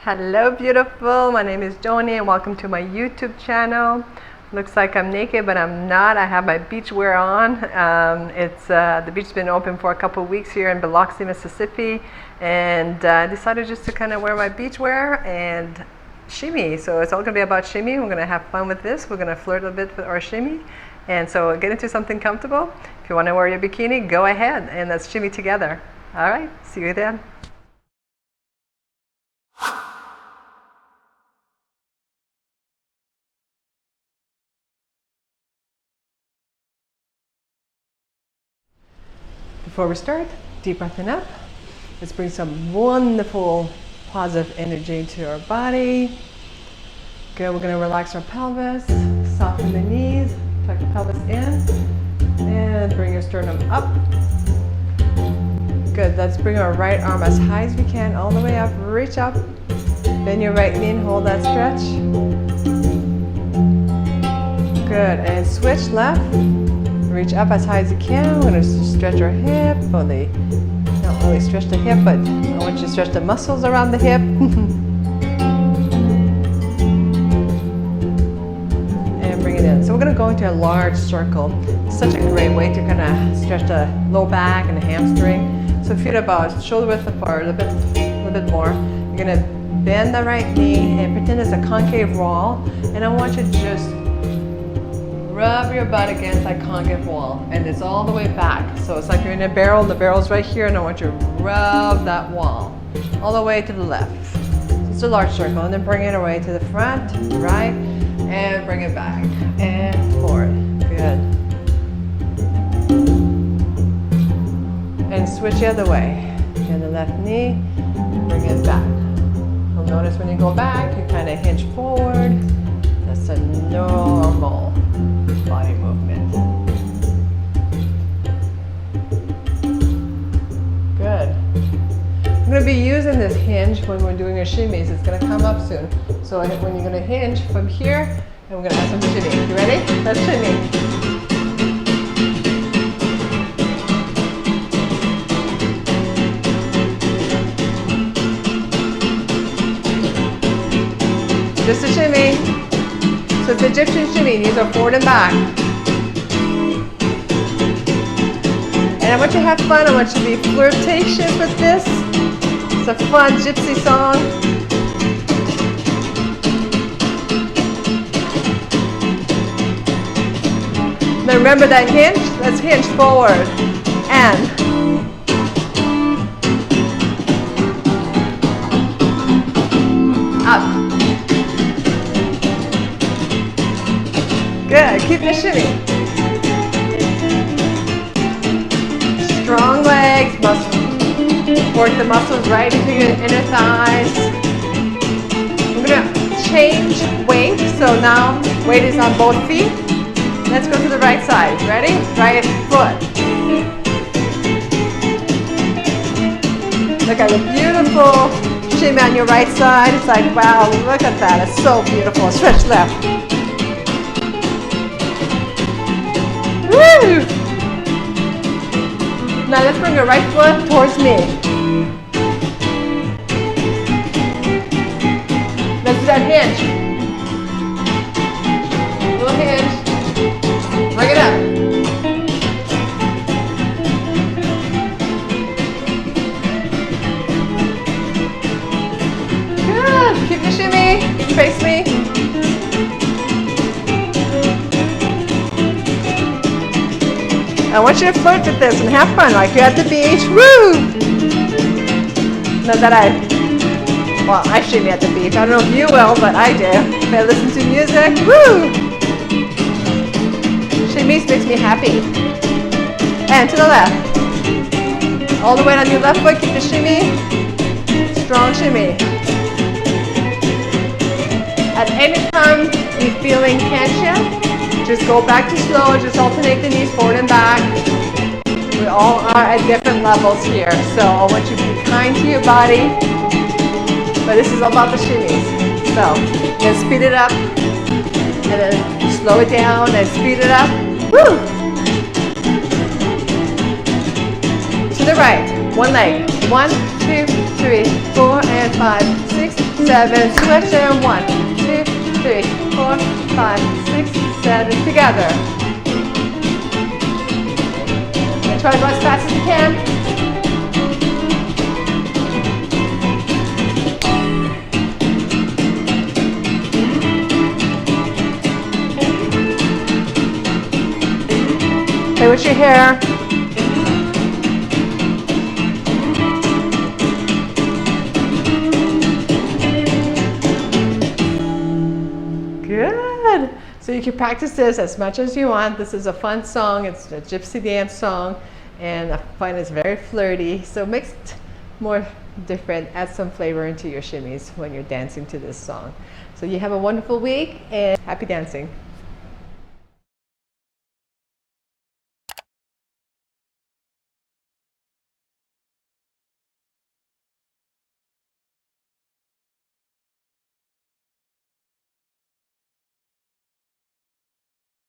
Hello beautiful, my name is Joany and welcome to my YouTube channel. Looks like I'm naked but I'm not. I have my beach wear on. The beach's been open for a couple of weeks here in Biloxi, Mississippi, and I decided just to kind of wear my beach wear and shimmy. So it's all going to be about shimmy. We're going to have fun with this. We're going to flirt a bit with our shimmy, and so get into something comfortable. If you want to wear your bikini, go ahead and let's shimmy together. All right, see you then. Before we start, deep breath in up. Let's bring some wonderful positive energy into our body. Good, we're going to relax our pelvis, soften the knees, tuck the pelvis in, and bring your sternum up. Good, let's bring our right arm as high as we can, all the way up, reach up. Bend your right knee and hold that stretch. Good, and switch left. Reach up as high as you can. We're going to stretch our hip. Not really stretch the hip, but I want you to stretch the muscles around the hip. And bring it in. So we're going to go into a large circle. It's such a great way to kind of stretch the low back and the hamstring. So feet about shoulder width apart, a little bit more. You're going to bend the right knee and pretend it's a concave wall. And I want you to just rub your butt against that concave wall, and it's all the way back. So it's like you're in a barrel, the barrel's right here, and I want you to rub that wall all the way to the left. So it's a large circle, and then bring it away to the front, right, and bring it back, and forward. Good. And switch the other way. And the left knee, bring it back. You'll notice when you go back, you kind of hinge forward. That's a normal body movement. Good. I'm going to be using this hinge when we're doing our shimmies. It's going to come up soon. So when you're going to hinge from here, and we're going to have some shimmy. You ready? Let's shimmy. Just a shimmy. So it's a Gypsy shimmy. These are forward and back. And I want you to have fun. I want you to be flirtatious with this. It's a fun Gypsy song. Now remember that hinge? Let's hinge forward. And up. Good, keep the shimmy. Strong legs, work the muscles right into your inner thighs. We're going to change weight, so now weight is on both feet. Let's go to the right side. Ready? Right foot. Look at the beautiful shimmy on your right side. It's like, wow, look at that. It's so beautiful. Stretch left. Woo! Now let's bring your right foot towards me. Let's do that hinge. Little hinge. Bring it up. Good. Keep the shimmy. Face me. I want you to flirt with this and have fun like you're at the beach. Woo! Not that I shimmy at the beach. I don't know if you will, but I do. If I listen to music, woo! Shimmies makes me happy. And to the left. All the way on your left foot, keep the shimmy. Strong shimmy. At any time you're feeling tension, just go back to slow, just alternate the knees forward and back. We all are at different levels here, so I want you to be kind to your body, but this is all about the shimmies. So, you're going to speed it up, and then slow it down, and speed it up. Woo! To the right, one leg. 1, 2, 3, 4, and 5, 6, 7. Switch and 1, 2, 3, 4, 5, 6, 7. Together. And try to go as fast as you can. Play with your hair. Good. So you can practice this as much as you want. This is a fun song. It's a gypsy dance song, and I find it's very flirty. So make it more different. Add some flavor into your shimmies when you're dancing to this song. So you have a wonderful week and happy dancing.